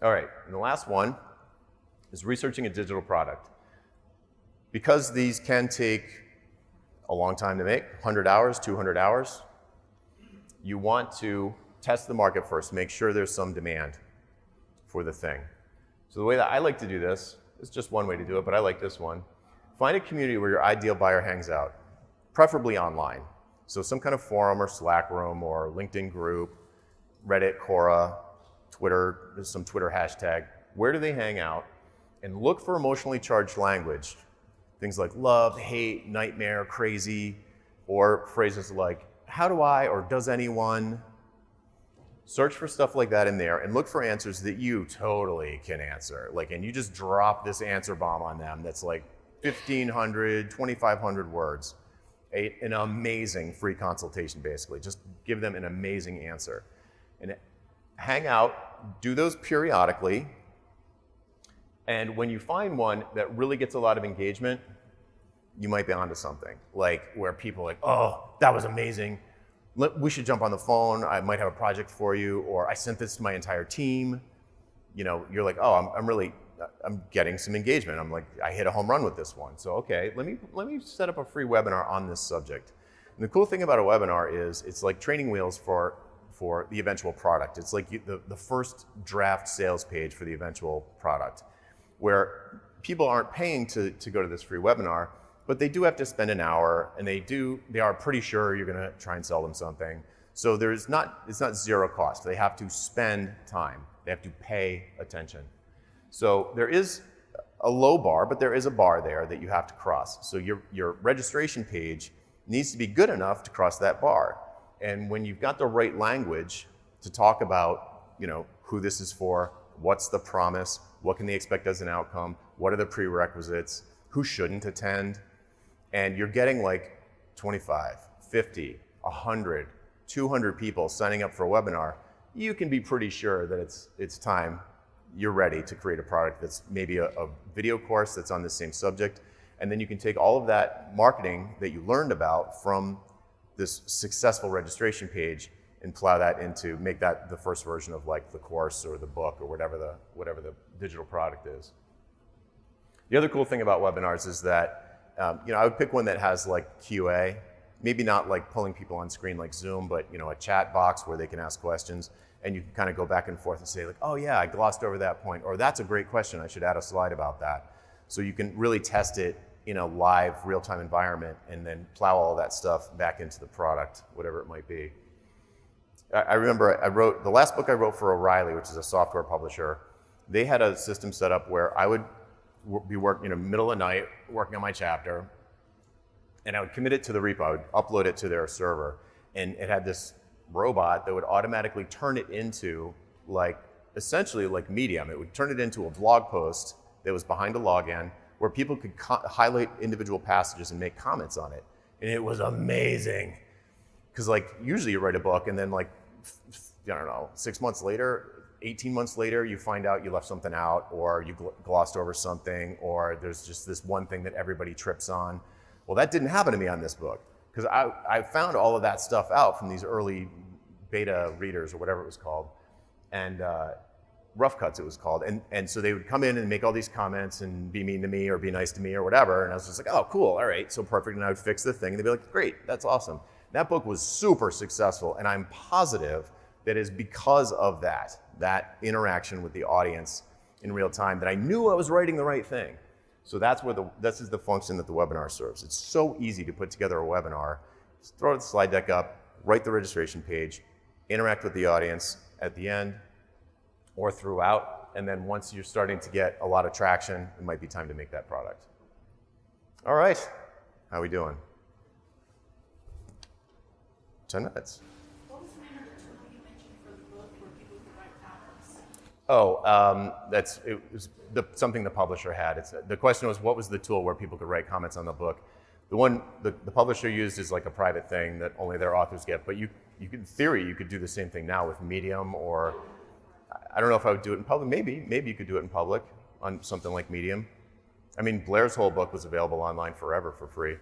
All right, and the last one is researching a digital product. Because these can take a long time to make, 100 hours, 200 hours, you want to test the market first, make sure there's some demand for the thing. So the way that I like to do this, it's just one way to do it, but I like this one. Find a community where your ideal buyer hangs out, preferably online. So some kind of forum or Slack room or LinkedIn group, Reddit, Quora, Twitter, there's some Twitter hashtag. Where do they hang out? And look for emotionally charged language. Things like love, hate, nightmare, crazy, or phrases like, how do I or does anyone? Search for stuff like that in there and look for answers that you totally can answer. And you just drop this answer bomb on them that's like 1,500, 2,500 words. An amazing free consultation, basically. Just give them an amazing answer. And hang out, do those periodically. And when you find one that really gets a lot of engagement, you might be onto something. Where people are like, oh, that was amazing. We should jump on the phone. I might have a project for you. Or I sent this to my entire team. You're like, oh, I'm getting some engagement. I'm like, I hit a home run with this one. So okay, let me set up a free webinar on this subject. And the cool thing about a webinar is it's like training wheels for the eventual product. It's like the first draft sales page for the eventual product, where people aren't paying to go to this free webinar, but they do have to spend an hour, and they are pretty sure you're gonna try and sell them something. So it's not zero cost. They have to spend time. They have to pay attention. So there is a low bar, but there is a bar there that you have to cross. So your registration page needs to be good enough to cross that bar. And when you've got the right language to talk about, who this is for, what's the promise, what can they expect as an outcome, what are the prerequisites, who shouldn't attend, and you're getting 25, 50, 100, 200 people signing up for a webinar, you can be pretty sure that it's time. You're ready to create a product that's maybe a video course that's on the same subject, and then you can take all of that marketing that you learned about from this successful registration page and plow that make that the first version of the course or the book or whatever the digital product is. The other cool thing about webinars is that I would pick one that has QA, maybe not pulling people on screen like Zoom, but a chat box where they can ask questions. And you can kind of go back and forth and say oh yeah, I glossed over that point, or that's a great question, I should add a slide about that. So you can really test it in a live, real-time environment and then plow all that stuff back into the product, whatever it might be. I remember the last book I wrote for O'Reilly, which is a software publisher. They had a system set up where I would be working, middle of the night, working on my chapter, and I would commit it to the repo. I would upload it to their server, and it had this robot that would automatically turn it into essentially like Medium. It would turn it into a blog post that was behind a login where people could highlight individual passages and make comments on it. And it was amazing. Because usually you write a book and then 6 months later, 18 months later, you find out you left something out, or you glossed over something, or there's just this one thing that everybody trips on. Well, that didn't happen to me on this book. Because I found all of that stuff out from these early beta readers or whatever it was called, and Rough Cuts it was called. And so they would come in and make all these comments and be mean to me or be nice to me or whatever, and I was just oh cool, all right, so perfect, and I would fix the thing, and they'd be like, great, that's awesome. That book was super successful, and I'm positive that is because of that interaction with the audience in real time, that I knew I was writing the right thing. So this is the function that the webinar serves. It's so easy to put together a webinar. Just throw the slide deck up, write the registration page, interact with the audience at the end or throughout, and then once you're starting to get a lot of traction, it might be time to make that product. All right, how are we doing? 10 minutes. What was the name of the tool you mentioned for the book where people could write comments? It was something the publisher had. The question was, what was the tool where people could write comments on the book? The one the publisher used is a private thing that only their authors get, but you could, in theory, you could do the same thing now with Medium, or I don't know if I would do it in public. Maybe you could do it in public on something like Medium. I mean, Blair's whole book was available online forever for free.